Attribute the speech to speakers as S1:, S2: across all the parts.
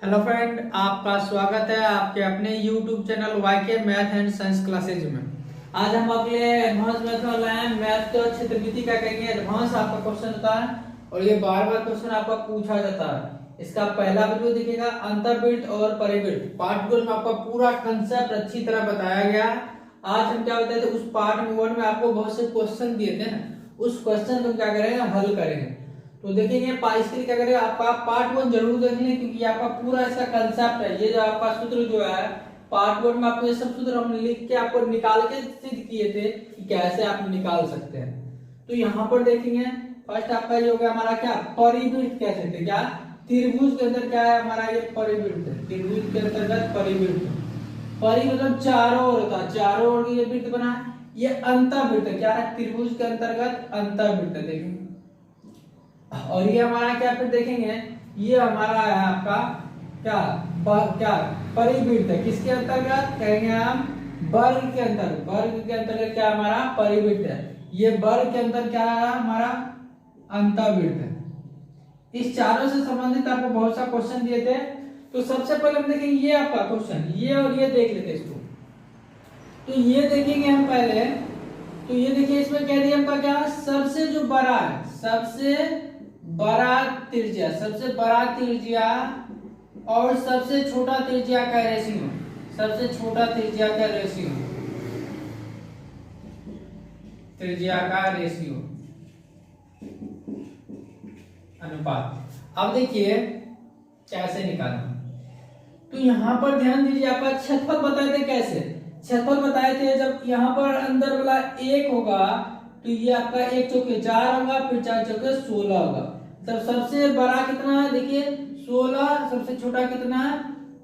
S1: Hello friend, आपका स्वागत है आपके अपने YouTube channel Y K math and science classes में। आज हम अगले एडवांस मैथ में लाए हैं। मैथ तो क्षेत्रविधि का कहेंगे, एडवांस आपका क्वेश्चन होता है और ये बार बार क्वेश्चन आपका पूछा जाता है। इसका पहला वीडियो देखिएगा, अंतर्वृत्त और परिवृत्त। पार्ट 1 में आपका पूरा कंसेप्ट अच्छी तरह बताया गया। आज हम क्या बताए थे, उस पार्ट 1 में आपको बहुत से क्वेश्चन दिए थे ना, उस क्वेश्चन को क्या करेंगे, हल करेंगे। तो देखेंगे इसके लिए क्या करेंगे, आपका पार्ट 1 जरूर देख लें, क्योंकि आपका पूरा इसका कंसेप्ट है। ये जो आपका सूत्र जो है पार्ट 1 में आपको ये सब सूत्र हम लिख के आपको निकाल के सिद्ध किए थे कि कैसे आप निकाल सकते हैं। तो यहाँ पर देखेंगे, फर्स्ट आपका ये हो गया हमारा क्या, परिवृत्त कह सकते हैं। क्या त्रिभुज के अंदर क्या है हमारा, ये परिवृत्त है। त्रिभुज के अंतर्गत परिवृत्त, परि मतलब चारों ओर होता है, चारों ओर ये वृत्त बना है। ये अंतर्वृत्त क्या है, त्रिभुज के अंतर्गत अंतर्वृत्त देखेंगे। और ये हमारा क्या फिर देखेंगे, ये हमारा है आपका क्या क्या परिवृत्त है। किसके अंतर्गत कहेंगे हम, वर्ग के अंतर्गत। वर्ग के अंतर्गत क्या हमारा परिवृत्त है। ये वर्ग के अंदर क्या है हमारा अंतर्वृत्त है। इस चारों से संबंधित आपको बहुत सा क्वेश्चन दिए थे। तो सबसे पहले हम देखेंगे ये आपका क्वेश्चन, ये और ये देख लेते इसको। तो ये देखेंगे हम पहले। तो ये देखिए, इसमें कह दिया हमका क्या, सबसे जो बड़ा है, सबसे बड़ा त्रिज्या, सबसे बड़ा त्रिज्या और सबसे छोटा त्रिज्या का रेशियो, सबसे छोटा त्रिज्या का रेशियो, त्रिज्या का रेशियो अनुपात। अब देखिए कैसे निकालना। तो यहां पर ध्यान दीजिए, आपका क्षेत्रफल बताए थे कैसे, क्षेत्रफल बताए थे जब यहां पर अंदर वाला 1 होगा तो ये आपका 1 चौके 4 होगा, फिर 4 चौके 16 होगा। तब सबसे बड़ा कितना है, देखिए 16, सबसे छोटा कितना है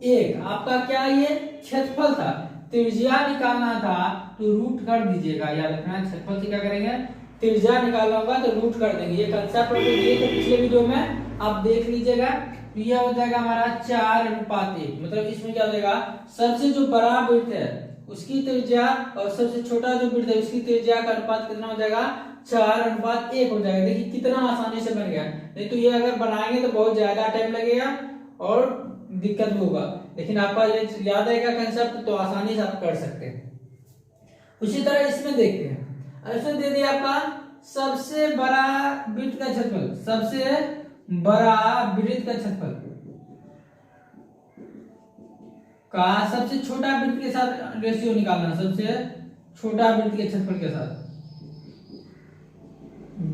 S1: 1। आपका क्या ये क्षेत्रफल था, त्रिज्या निकालना था तो रूट कर दीजिएगा। याद रखना, क्षेत्रफल से क्या करेंगे, त्रिज्या निकालना होगा तो रूट कर देंगे। ये कंसेप्ट दिए थे पिछले वीडियो में, आप देख लीजिएगा। तो यह हो जाएगा हमारा 4:1, मतलब इसमें क्या हो जाएगा, सबसे जो बड़ा वृत्त है उसकी त्रिज्या और सबसे छोटा जो वृत्त है उसकी त्रिज्या का अनुपात कितना हो जाएगा, 4:1 हो जाएगा। देखिए कितना आसानी से बन गया। नहीं तो ये अगर बनाएंगे तो बहुत ज्यादा टाइम लगेगा और दिक्कत होगा, लेकिन आपका ये याद आएगा कंसेप्ट तो आसानी से आप कर सकते हैं। उसी तरह इसमें देखते हैं, इसमें दे दिया आपका सबसे बड़ा वृत्त का क्षेत्रफल, सबसे बड़ा वृत्त का क्षेत्रफल का सबसे छोटा वृत्त के साथ रेशियो निकालना, सबसे छोटा वृत्त के क्षेत्रफल के साथ,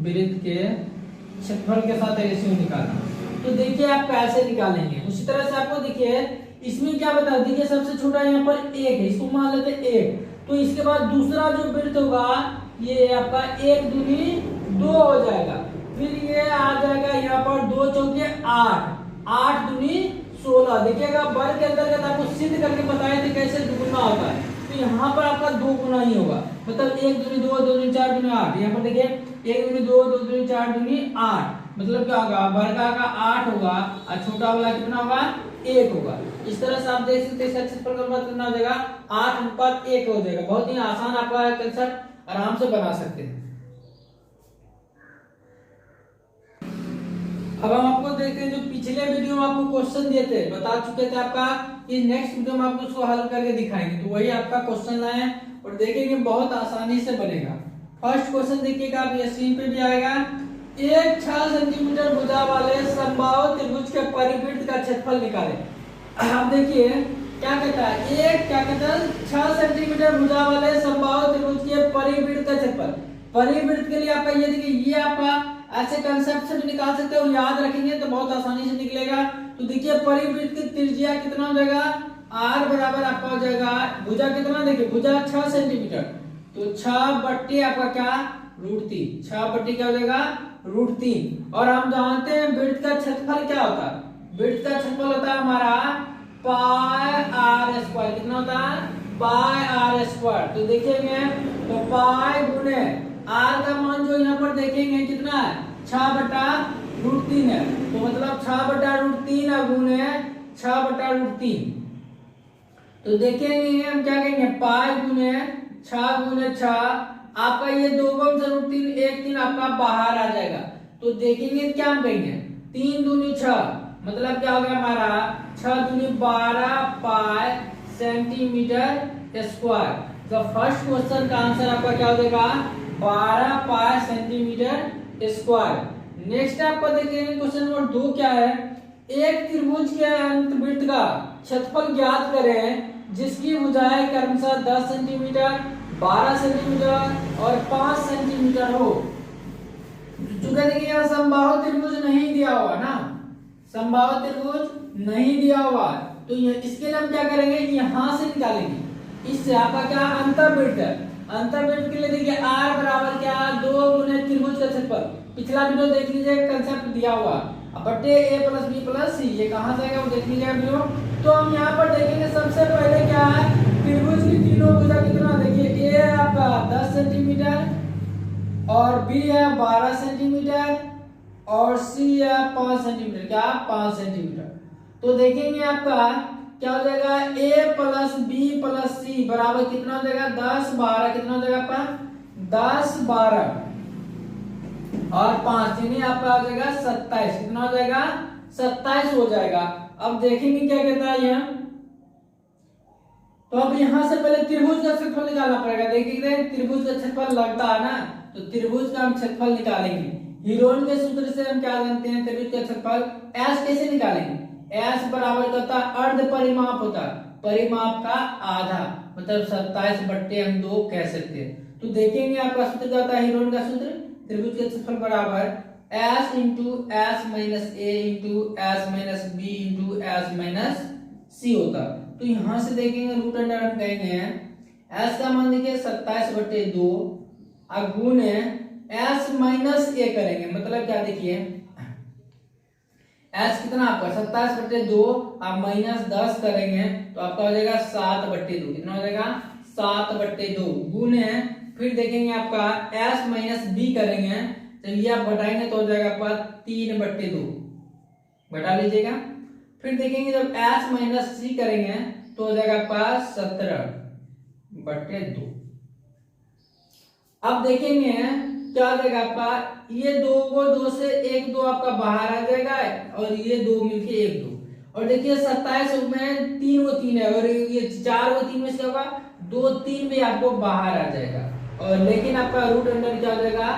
S1: वृत्त के क्षेत्रफल के साथ रेशियो निकालना। तो देखिए आप कैसे निकालेंगे। उसी तरह से आपको देखिए इसमें क्या बता, देखिए सबसे छोटा यहाँ पर 1 है, इसको मान लेते हैं 1। तो इसके बाद दूसरा जो वृत्त होगा ये आपका 1 दूनी 2 हो जाएगा। फिर ये आ जाएगा यहाँ पर 2 चौके 8, 8 दूनी 16। देखिएगा वर्ग के अंतर्गत आपको सिद्ध करके बताए थे कैसे दुगुना होता है। तो यहाँ पर आपका 2 गुना ही होगा, मतलब 1 दूनी 2, 2 दूनी 4, दूनी 8। यहाँ पर देखिए 1 दूनी 2, 2 दूनी 4, दूनी 8, मतलब क्या होगा, वर्गा का 8 होगा और छोटा वाला कितना होगा, 1 होगा। इस तरह से आप देख सकते हैं क्षेत्रफल का अनुपात कितना हो जाएगा, 8:1 हो जाएगा। बहुत ही आसान आपका कंसेप्ट आराम से बना सकते हैं। अब हम आपको देखते हैं जो पिछले वीडियो में आपको क्वेश्चन दिए थे, बता चुके थे आपका कि नेक्स्ट वीडियो में आपको उसको हल करके दिखाएंगे। तो वही आपका क्वेश्चन लाए और देखेंगे बहुत आसानी से बनेगा। फर्स्ट क्वेश्चन देखिएगा, आप ये स्क्रीन पे भी आएगा। एक 6 सेंटीमीटर भुजा वाले समबाहु त्रिभुज के परिवृत्त का क्षेत्रफल निकालें। अब देखिए क्या कहता है, एक क्या कहता है 6 सेंटीमीटर भुजा वाले समबाहु त्रिभुज के परिवृत्त का क्षेत्रफल। परिवृत्त के लिए आपका ये देखिए, ये आपका ऐसे कंसेप्ट से भी निकाल सकते हो, याद रखेंगे तो बहुत आसानी से निकलेगा। तो देखिए परिवृत्त की त्रिज्या कितना हो जाएगा, r बराबर आपका हो जाएगा, भुजा कितना, देखिए भुजा 6 सेंटीमीटर, तो 6 बट्टी आपका क्या, √3। 6 बट्टी क्या हो जाएगा, √3। और हम जानते हैं वृत्त का क्षेत्रफल क्या होता है, वृत्त का क्षेत्रफल होता है हमारा πr²। कितना होता है, πr²। तो देखेंगे तो पाई गुने r का मान जो यहाँ पर देखेंगे कितना है, 6/√3 है। तो मतलब 6/√3 गुने 6/√3। तो देखेंगे हम क्या कहेंगे, पाई गुने 6 आपका ये 2 गुण से √3, 1 3 आपका बाहर आ जाएगा। तो देखेंगे क्या हम कहेंगे, 3 दूनी 6, मतलब क्या हो गया हमारा 6 दूनी 12 पाई सेंटीमीटर स्क्वायर। तो फर्स्ट क्वेश्चन का आंसर आपका क्या हो जाएगा 12 पाई सेंटीमीटर स्क्वायर। नेक्स्ट आपको देखिए क्वेश्चन नंबर 2 क्या है, एक त्रिभुज के अंतवृत्त का क्षेत्रफल ज्ञात करें जिसकी भुजाएं क्रमशः 10 सेंटीमीटर, 12 सेंटीमीटर और 5 सेंटीमीटर हो। चूंकि देखिए यहाँ समबाहु त्रिभुज नहीं दिया हुआ ना, समबाहु त्रिभुज नहीं दिया हुआ, तो इसके लिए हम क्या करेंगे, यहाँ से निकालेंगे। इससे आपका क्या अंतर्वृत्त है, अंतर्वृत्त के लिए देखिए r बराबर क्या 2 गुने त्रिभुज का क्षेत्रफल। पिछला वीडियो देख लीजिए, कंसेप्ट दिया हुआ बटे a plus b plus c, ये कहाँ से आएगा वो देख लीजिएगा वीडियो। तो हम यहाँ पर देखेंगे सबसे पहले क्या है, त्रिभुज की तीनों भुजा कितना, देखिए a है आपका 10 सेंटीमीटर और b है 12 सेंटीमीटर और c है 5 सेंटीमीटर, क्या 5 सेंटीमीटर। तो देखेंगे आपका क्या हो जाएगा a plus b plus c बराबर कितना हो जाएगा 10 12, कितना हो जाएगा आपका 10 12 और 5 यानी आपका हो जाएगा 27, कितना हो जाएगा 27 हो जाएगा। अब देखेंगे क्या कहता है यह, तो अब यहां से पहले त्रिभुज का क्षेत्रफल निकालना पड़ेगा। देखिए त्रिभुज का क्षेत्रफल लगता है ना, तो त्रिभुज का हम क्षेत्रफल निकालेंगे। हीरोन के सूत्र से हम क्या जानते हैं, त्रिभुज का क्षेत्रफल S कैसे निकालेंगे, S बराबर होता है अर्ध परिमाप होता है, परिमाप का आधा, मतलब 27 बट्टे हम 2 कह सकते हैं। तो देखेंगे आपका सूत्र क्या होता है, हीरोन का सूत्र त्रिभुज का क्षेत्रफल बराबर S into S minus A into S minus B into S minus C होता। तो यहां से देखेंगे रूट अंडर हम कहेंगे S का मान देखिए 27 बट्टे 2 और गुण S माइनस A करेंगे, मतलब क्या देखिए S कितना आपका 27 बट्टे 2 आप माइनस 10 करेंगे तो आपका हो जाएगा 7 बट्टे 2, कितना हो जाएगा 7 बट्टे 2 गुण फिर देखेंगे आपका S माइनस B करेंगे, जब ये आप घटाएंगे तो हो जाएगा आपका 3 बट्टे 2, घटा लीजिएगा। फिर देखेंगे जब S माइनस C करेंगे तो हो जाएगा आपका 17 बट्टे 2। अब देखेंगे क्या हो जाएगा आपका, ये 2 को 2 से 1 2 आपका बाहर आ जाएगा और ये 2 मिलके 1 2, और देखिए 27 में 3 वो 3 है और ये 4 वो 3 में से होगा 2 3 भी आपको बाहर आ जाएगा। और लेकिन आपका रूट अंडर क्या हो जाएगा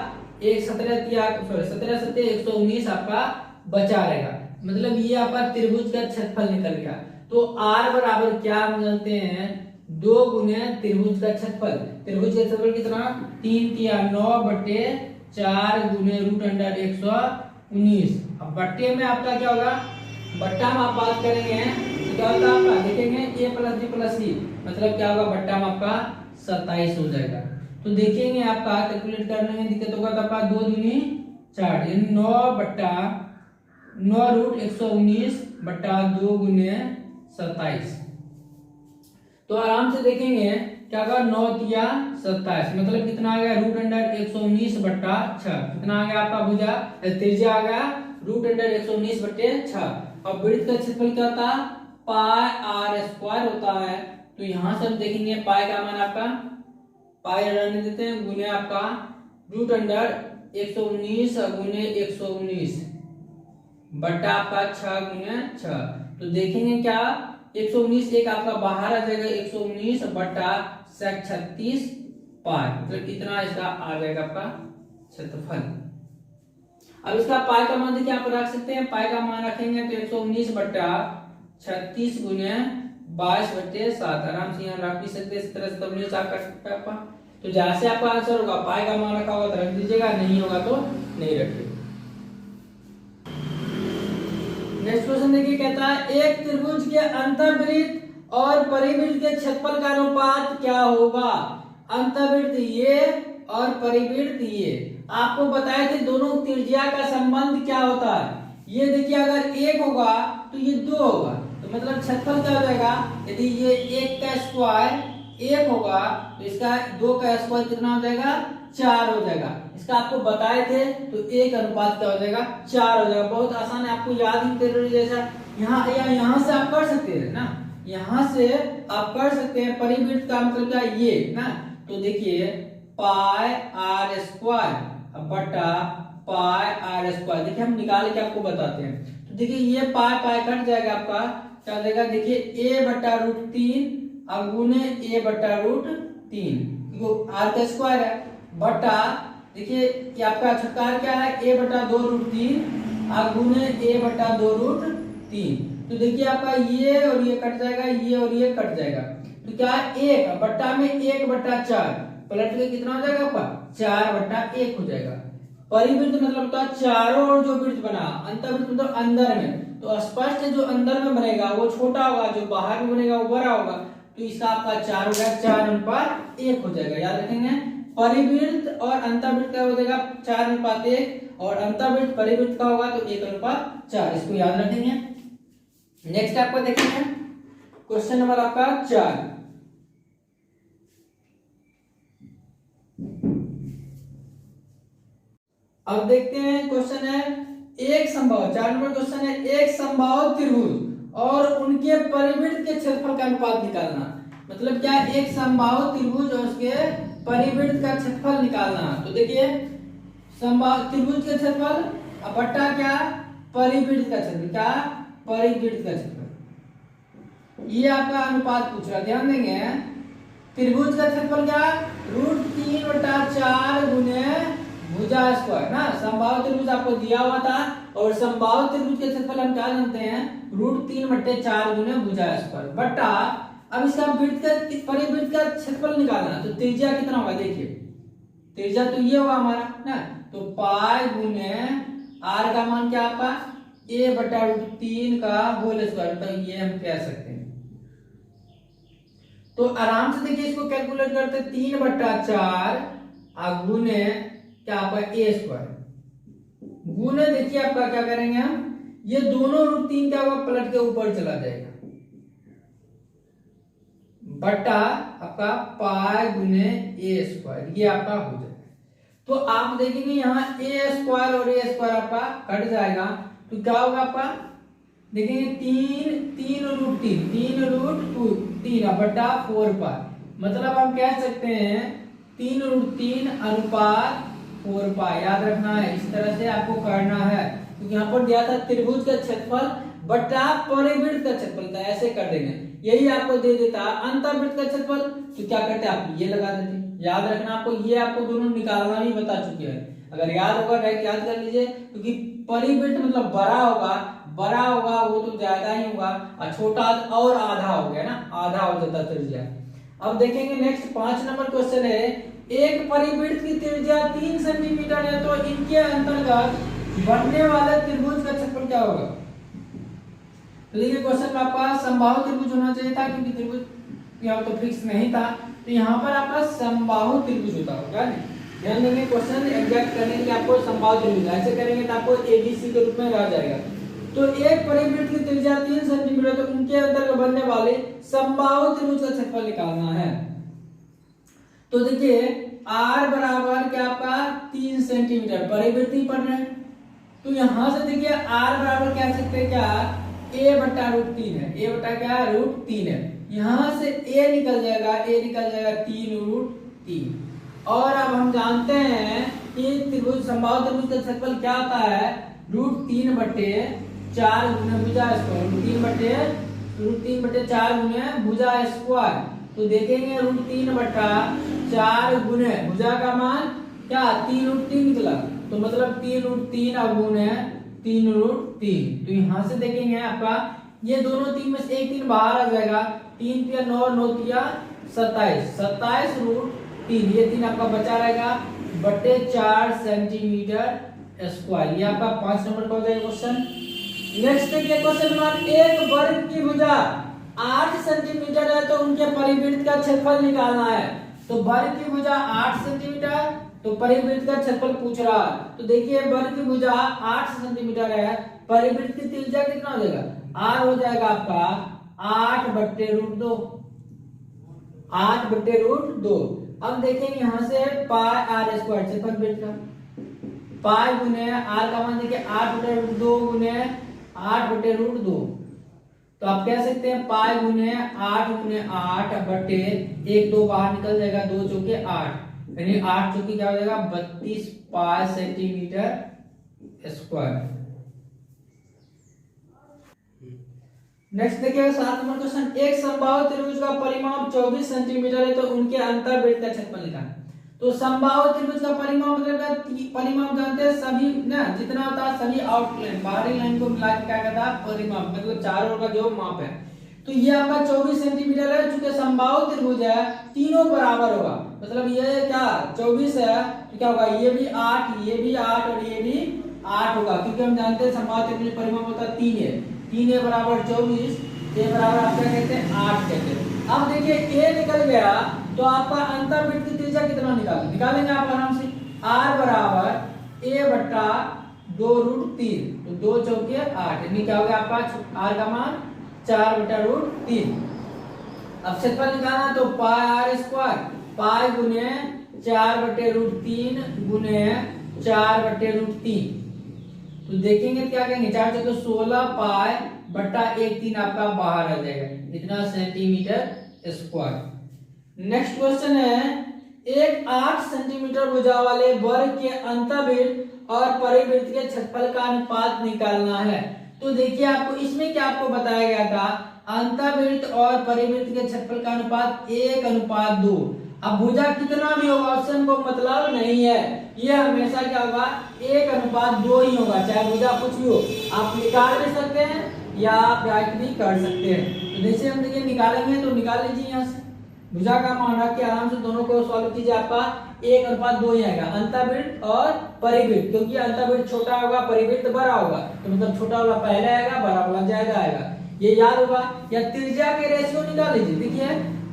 S1: 17 सत्ते 119 आपका बचा रहेगा, मतलब ये आपका त्रिभुज का क्षेत्रफल निकल गया। तो r बराबर क्या हम जानते हैं 2 गुने त्रिभुज का क्षेत्रफल, त्रिभुज का क्षेत्रफल कितना 3 तिया 9 बट्टे 4 गुने रूट अंडर 119। अब बट्टे में आपका क्या होगा, बट्टा में आप बात करेंगे तो क्या होगा आपका देखेंगे a plus b plus c, मतलब क्या होगा बट्टा में आपका 27 हो जाएगा। तो देखेंगे आपका कैलकुलेट करने में दिक्कत होगा तो आपका 2 दूनी 4 यानी 9 बट्टा 9 रूट 119 बट्टा 2 गुने 27। तो आराम से देखेंगे क्या होगा 9 तिया 27, मतलब कितना आ गया रूट अंडर 119 बट्टा 6, कितना आ गया आपका भुजा त्रिज्या आ गया रूट अंडर 119 बट्टे 6। और वृत्त का क्षेत्रफल क्या होता है पाई r स्क्वायर होता है। तो यहां से हम देखेंगे पाई का मान आपका पाई रहने देते हैं गुने आपका रूट अंडर 119 गुने 119 बट्टा आपका 6 गुने 6। तो देखेंगे क्या 119 एक आपका बाहर आ जाएगा 119 बट्टा 36 पाई, मतलब इतना इसका आ जाएगा आपका क्षेत्रफल। अब इसका पाई का मान देखिए आप रख सकते हैं, पाई का मान रखेंगे तो 119 बट्टा 36 गुने 22 बट्टे 7, आराम से यहाँ रख भी सकते हैं, इस तरह से तब नहीं कर सकते आपका। तो जहां से आपका आंसर होगा पाई का मान रखा होगा तो रख दीजिएगा, नहीं होगा तो नहीं रखिएगा। नेक्स्ट क्वेश्चन देखिए कहता है एक त्रिभुज के अंतर्वृत्त और परिवृत्त के क्षेत्रफल का अनुपात क्या होगा। अंतर्वृत्त ये और परिवृत्त ये आपको बताए थे, दोनों त्रिज्या का संबंध क्या होता है। ये देखिए अगर 1 होगा तो ये 2 होगा, तो मतलब क्षेत्रफल क्या हो जाएगा, यदि ये 1 का स्क्वायर 1 होगा तो इसका 2 का स्क्वायर कितना हो जाएगा 4 हो जाएगा। इसका आपको बताए थे तो 1 अनुपात क्या हो जाएगा 4 हो जाएगा। बहुत आसान है, आपको याद ही कर जैसा यहाँ से आप कर सकते हैं ना, यहाँ से आप कर सकते हैं। परिवृत्त का मतलब क्या ये ना, तो देखिए पाई r स्क्वायर बटा पाई r स्क्वायर, देखिए हम निकाल के आपको बताते हैं। तो देखिए ये पाई पाई कट जाएगा आपका क्या हो जाएगा, देखिए ए बटा रूट 3 और गुने ए बटा रूट 3, आर का स्क्वायर है, बटा देखिए कि आपका छुटकार क्या है, ए बटा 2 रूट 3 और गुने ए बटा 2 रूट 3। तो देखिए आपका ये और ये कट जाएगा, ये और ये कट जाएगा, तो क्या है, एक बट्टा में 1 बटा 4 पलट के कितना हो जाएगा आपका, 4 बटा 1 हो जाएगा। परिवृत्त मतलब होता है चारों ओर जो वृत्त बना, अंतर्वृत्त मतलब अंदर में, तो स्पष्ट जो अंदर में बनेगा वो छोटा होगा, जो बाहर में बनेगा वो बड़ा होगा, तो इसका आपका 4 हो गया, 4:1 हो जाएगा। याद रखेंगे परिवृत्त और अंतर्वृत्त का हो जाएगा 4:1 और अंतर्वृत्त परिवृत्त का होगा तो 1:4, इसको याद रखेंगे। नेक्स्ट आपको देखेंगे क्वेश्चन नंबर आपका 4। अब देखते हैं क्वेश्चन है एक संभाव, 4 नंबर क्वेश्चन है एक संभाव त्रिभुज और उनके परिवृत्त के क्षेत्रफल का अनुपात निकालना। मतलब क्या, एक संभाव त्रिभुज और उसके परिवृत्त का क्षेत्रफल निकालना। तो देखिए संभाव त्रिभुज के क्षेत्रफल बट्टा क्या, परिवृत्त का क्षेत्रफल, क्या परिवृत्त का क्षेत्रफल, ये आपका अनुपात पूछ रहा है, ध्यान देंगे। त्रिभुज का क्षेत्रफल क्या, √3/4 गुने भुजा स्क्वायर ना, संभाव त्रिभुज आपको दिया हुआ था और संभाव त्रिभुज के क्षेत्रफल हम क्या जानते हैं, √3/4 गुने भुजा स्क्वायर बट्टा, अब इसका वृत्त का परिवृत्त का क्षेत्रफल निकालना, तो त्रिज्या कितना होगा, देखिए त्रिज्या तो ये होगा हमारा ना, तो पाई गुने आर का मान क्या आपका a/√3 का होल स्क्वायर, तो ये हम कह सकते हैं। तो आराम से देखिए इसको कैलकुलेट करते, 3/4 गुने क्या आपका a स्क्वायर गुने देखिए आपका क्या करेंगे हम, ये दोनों √3 क्या होगा, पलट के ऊपर चला जाएगा, बट्टा आपका पाई गुने a स्क्वायर, ये आपका हो जाएगा। तो आप देखेंगे यहाँ a स्क्वायर और a स्क्वायर आपका कट जाएगा, तो क्या होगा आपका, देखेंगे 3 बट्टा 4 पाई, मतलब हम कह सकते हैं 3√3 अनुपात 4 पाई। याद रखना है, इस तरह से आपको करना है, क्योंकि यहाँ पर दिया था त्रिभुज का क्षेत्रफल बट्टा परिवृत्त का क्षेत्रफल था, ऐसे कर देंगे। यही आपको दे देता अंतर्वृत्त का क्षेत्रफल, तो क्या करते आप ये लगा देते। याद रखना आपको, ये आपको दोनों निकालना भी बता चुके हैं, अगर याद होगा डायरेक्ट याद कर लीजिए, क्योंकि परिवृत्त मतलब बड़ा होगा वो तो ज्यादा ही होगा, और छोटा और आधा हो गया ना, आधा हो जाता त्रिज्या। अब देखेंगे नेक्स्ट 5 नंबर क्वेश्चन है एक परिवृत्त की त्रिज्या 3 सेंटीमीटर है, तो इनके अंतर्गत बनने वाले त्रिभुज का क्षेत्रफल क्या होगा। तो देखिए क्वेश्चन में आपका संबाहु त्रिभुज होना चाहिए था, क्योंकि त्रिभुज यहाँ तो फिक्स नहीं था, तो यहाँ पर आपका संबाहु त्रिभुज होता होगा। ध्यान देंगे क्वेश्चन एग्जैक्ट करने के लिए आपको संबाहु त्रिभुज, ऐसे करेंगे तो आपको एबीसी के रूप में रह जाएगा। तो एक परिवृत्त की त्रिज्या 3 सेंटीमीटर, तो उनके अंतर्गत बनने वाले संबाहु त्रिभुज का क्षेत्रफल निकालना है। तो देखिए r बराबर क्या आपका 3 सेंटीमीटर, परिवृत्त ही पढ़ रहे हैं, तो यहां से देखिए r बराबर कह सकते हैं क्या, a/√3 है, a बटा क्या √3 है, यहां से a निकल जाएगा, 3√3। और अब हम जानते हैं कि त्रिभुज संभाव्य त्रिभुज का क्षेत्रफल क्या आता है, √3/4 गुने भुजा स्क्वायर, √3/4 गुने भुजा स्क्वायर। तो देखेंगे √3/4 गुने भुजा का मान क्या 3√3 निकला, तो मतलब 3√3 गुने 3√3। तो यहां से देखेंगे आपका ये दोनों 3 में से एक 3 बाहर आ जाएगा, 3 × 9 9 × 27 27√3, ये 3 आपका बचा रहेगा बटे 4 सेंटीमीटर स्क्वायर। ये आपका 5 नंबर का हो जाएगा क्वेश्चन। नेक्स्ट देखिए क्वेश्चन नंबर, एक वर्ग की भुजा 8 सेंटीमीटर है, तो उनके परिवृत्त का क्षेत्रफल निकालना है। तो वर्ग की भुजा 8 सेंटीमीटर, तो परिवृत्त का क्षेत्रफल पूछ रहा है। तो देखिए वर्ग की भुजा 8 सेंटीमीटर है, परिवृत्त की त्रिज्या कितना हो जाएगा, r हो जाएगा आपका 8/√2, 8/√2। अब देखेंगे यहां से पाई r स्क्वायर क्षेत्रफल वृत्त का, पाई गुने r का मान देखिए 8/√2 गुने 8/√2, तो आप कह सकते हैं पाई गुने 8 बटे 1 2 बाहर निकल जाएगा, 2 चौके 8, यानी 8 चौके क्या हो जाएगा 32 पाई सेंटीमीटर स्क्वायर। नेक्स्ट देखिए 7 नंबर क्वेश्चन, एक समबाहु त्रिभुज का परिमाप 24 सेंटीमीटर है तो उनके अंतर्वृत्त का क्षेत्रफल निकालें। तो समबाहु त्रिभुज का परिमाप मतलब परिमाप जानते हैं सभी ना, जितना होता है सभी आउटलाइन बाहरी लाइन को मिला के क्या कहता है परिमाप, मतलब चारों ओर का जो माप है। तो ये आपका 24 सेंटीमीटर है, चूंकि समबाहु त्रिभुज है तीनों बराबर होगा, मतलब ये क्या 24 है तो क्या होगा ये भी 8, ये भी 8 और ये भी 8 होगा, क्योंकि हम जानते हैं समबाहु त्रिभुज परिमाप होता है 3 है, 3 a बराबर 24, a बराबर आप क्या कहते हैं 8 कहते हैं। अब देखिए a निकल गया तो आपका अंतर्वृत्त की त्रिज्या कितना निकालेंगे आप आराम से, r बराबर a बट्टा 2√3, तो 2 चौके 8, यानी क्या हो गया आपका r का मान 4/√3। अब क्षेत्रफल निकालना तो पाई r स्क्वायर, पाई गुने 4/√3 गुने 4/√3, तो देखेंगे क्या कहेंगे 4 चौके 16 पाई बट्टा 1/3 आपका बाहर आ जाएगा, इतना सेंटीमीटर स्क्वायर। नेक्स्ट क्वेश्चन है, एक 8 सेंटीमीटर भुजा वाले वर्ग के अंतर्वृत्त और परिवृत्त के क्षेत्रफल का अनुपात निकालना है। तो देखिए आपको इसमें क्या आपको बताया गया था, अंतर्वृत्त और परिवृत्त के क्षेत्रफल का अनुपात 1:2। अब भुजा कितना भी होगा उससे हमको मतलब नहीं है, ये हमेशा क्या होगा 1:2 ही होगा, चाहे भुजा कुछ भी हो। आप निकाल भी सकते हैं या आप राइट भी कर सकते हैं। तो जैसे हम देखिए निकालेंगे तो निकाल लीजिए यहाँ से, भुजा का मान रख के आराम से दोनों को सॉल्व कीजिए, आपका 1:2 ही आएगा, अंतर्वृत्त और परिवृत्त, क्योंकि अंतर्वृत्त छोटा होगा परिवृत्त बड़ा होगा, तो मतलब छोटा वाला पहले आएगा बड़ा वाला ज्यादा आएगा, ये याद होगा। या त्रिज्या के रेशियो निकाल लीजिए, देखिए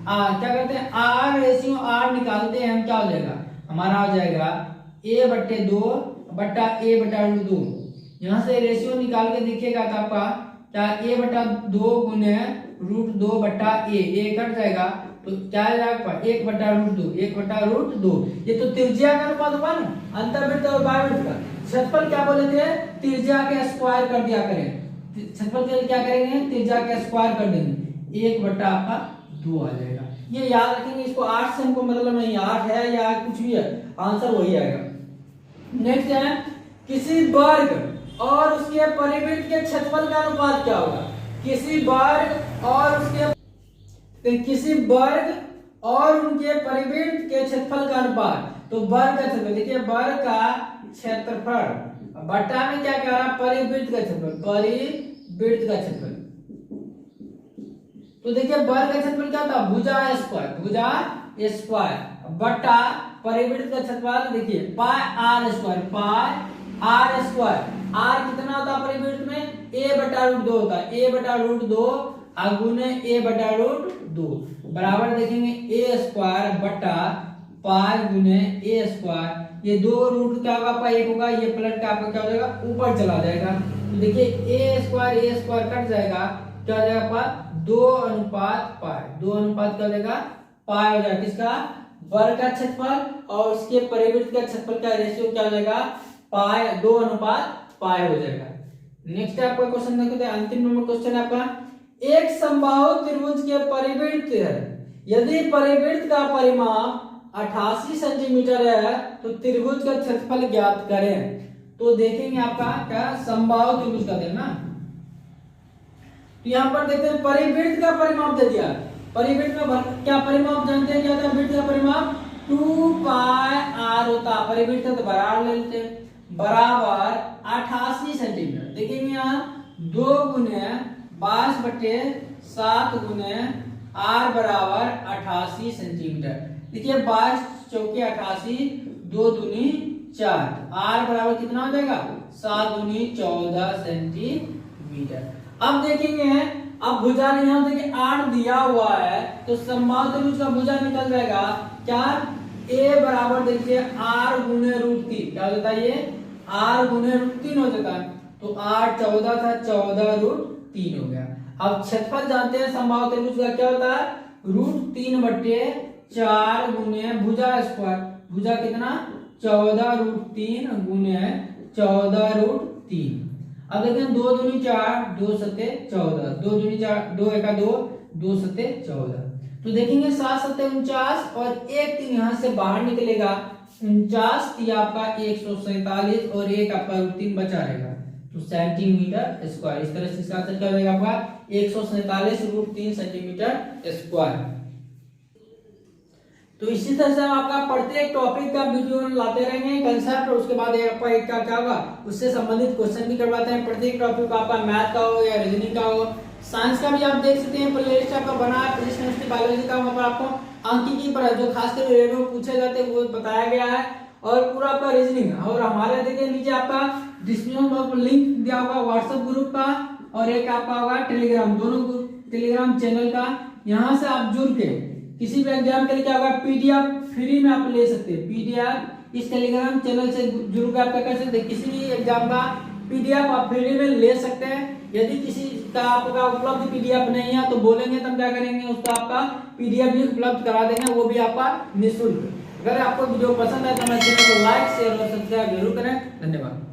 S1: क्या करते हैं r रेशियो r निकालते हैं हम, क्या हो जाएगा हमारा आ जाएगा a/2 बट्टा a/2, यहाँ से रेशियो निकाल के देखिएगा तो आपका क्या a/2 गुने √2 बट्टा a कट जाएगा, तो क्या आ जाएगा 1/√2, 1/√2। ये तो त्रिज्या का अनुपात हुआ ना, अंतर्वृत्त और परिवृत्त का। क्षेत्रफल क्या बोले थे, त्रिज्या के स्क्वायर कर दिया करें, क्षेत्रफल के लिए क्या करेंगे त्रिज्या के स्क्वायर कर देंगे, 1/2 आ जाएगा। ये याद रखेंगे, इसको 8 से हमको मतलब नहीं 8 है या कुछ भी है, आंसर वही आएगा। नेक्स्ट है, किसी वर्ग और उसके परिवृत्त के क्षेत्रफल का अनुपात क्या होगा, किसी वर्ग और उसके किसी वर्ग और उनके परिवृत्त के क्षेत्रफल का अनुपात, तो वर्ग का क्षेत्रफल देखिए वर्ग का क्षेत्रफल बट्टा में क्या कह रहा है परिवृत्त का क्षेत्रफल, परिवृत्त का क्षेत्रफल। तो देखिए वर्ग का क्षेत्रफल क्या होता है भुजा स्क्वायर, भुजा स्क्वायर बट्टा परिवृत्त का क्षेत्रफल देखिए पाई r स्क्वायर, पाई r स्क्वायर, r कितना होता है परिवृत्त में a/√2 होता है, a/√2 गुने a/√2 बराबर देखेंगे a स्क्वायर बट्टा पाई गुने a स्क्वायर, ये दो रूट क्या होगा आपका 1 होगा, ये पलट का आपका क्या हो जाएगा ऊपर चला जाएगा, तो देखिए a स्क्वायर कट जाएगा, क्या हो जाएगा आपका 2:पाई, 2 क्या हो जाएगा पाई हो जाएगा, किसका वर्ग का क्षेत्रफल और उसके परिवृत्त का क्षेत्रफल का रेशियो क्या हो जाएगा पाई, 2:पाई हो जाएगा। नेक्स्ट आपका क्वेश्चन देखते हैं, अंतिम नंबर क्वेश्चन है आपका, एक समबाहु त्रिभुज के परिवृत्त है, यदि परिवृत्त का परिमाप 88 सेंटीमीटर है तो त्रिभुज का क्षेत्रफल ज्ञात करें। तो देखेंगे आपका क्या समबाहु त्रिभुज का देना, तो यहाँ पर देखते हैं परिवृत्त का परिमाप दे दिया, परिवृत्त में क्या परिमाप जानते हैं, क्या होता है वृत्त का परिमाप 2πr होता है, परिवृत्त तो बराबर ले लेते हैं, बराबर 88 सेंटीमीटर। देखेंगे यहाँ 2 गुने 22/7 गुने r बराबर 88 सेंटीमीटर। देखिए 22 चौके 88, 2 दूनी 4, r बराबर कितना हो जाएगा 7 दूनी 14 सेंटीमीटर। अब देखेंगे अब भुजा ने यहाँ देखिए 8 दिया हुआ है, तो समबाहु त्रिभुज का भुजा निकल जाएगा क्या a बराबर देखिए r गुने √3, क्या हो जाता है ये r गुने √3 हो जाता है, तो r 14 था 14√3 हो गया। अब क्षेत्रफल जानते हैं समबाहु त्रिभुज का क्या होता है √3/4 गुने भुजा स्क्वायर, भुजा कितना 14√3 गुने 14√3। अब देखते हैं 2 दूनी 4, 2 सत्ते 14, 2 दूनी 4, 2 एका 2, 2 सत्ते 14, तो देखेंगे 7 सत्ते 49 और 1 3 यहाँ से बाहर निकलेगा, 49 आपका 147 और 1 आपका √3 बचा रहेगा, तो सेंटीमीटर स्क्वायर। इस तरह से इसका आंसर क्या हो जाएगा आपका 147√3 सेंटीमीटर स्क्वायर। तो इसी तरह से हम आपका प्रत्येक टॉपिक का वीडियो लाते रहेंगे कंसेप्ट, और उसके बाद आपका एक का क्या होगा उससे संबंधित क्वेश्चन भी करवाते हैं। प्रत्येक टॉपिक का आपका मैथ का हो या रीजनिंग का हो, साइंस का भी आप देख सकते हैं प्लेलिस्ट आपका बना है, फिजिक्स केमिस्ट्री बायोलॉजी का वहां पर आपको अंकिकी पर जो खासकर रेडियो पूछे जाते हैं वो बताया गया है, और पूरा आपका रीजनिंग। और हमारे देखिए नीचे आपका डिस्क्रिप्शन बॉक्स में लिंक दिया होगा व्हाट्सएप ग्रुप का, और एक आपका होगा टेलीग्राम, दोनों टेलीग्राम चैनल का। यहाँ से आप जुड़ के किसी भी एग्जाम के लिए क्या होगा पीडीएफ फ्री में आप ले सकते हैं। पीडीएफ इस टेलीग्राम चैनल से जुड़ के आप क्या कर सकते हैं, किसी भी एग्जाम का पीडीएफ आप फ्री में ले सकते हैं। यदि किसी का आपका उपलब्ध पीडीएफ नहीं है तो बोलेंगे, तब क्या करेंगे उसका आपका पीडीएफ भी उपलब्ध करा देंगे, वो भी आपका निःशुल्क। अगर आपको वीडियो पसंद है तो हमारे चैनल को लाइक शेयर और सब्सक्राइब जरूर करें। धन्यवाद।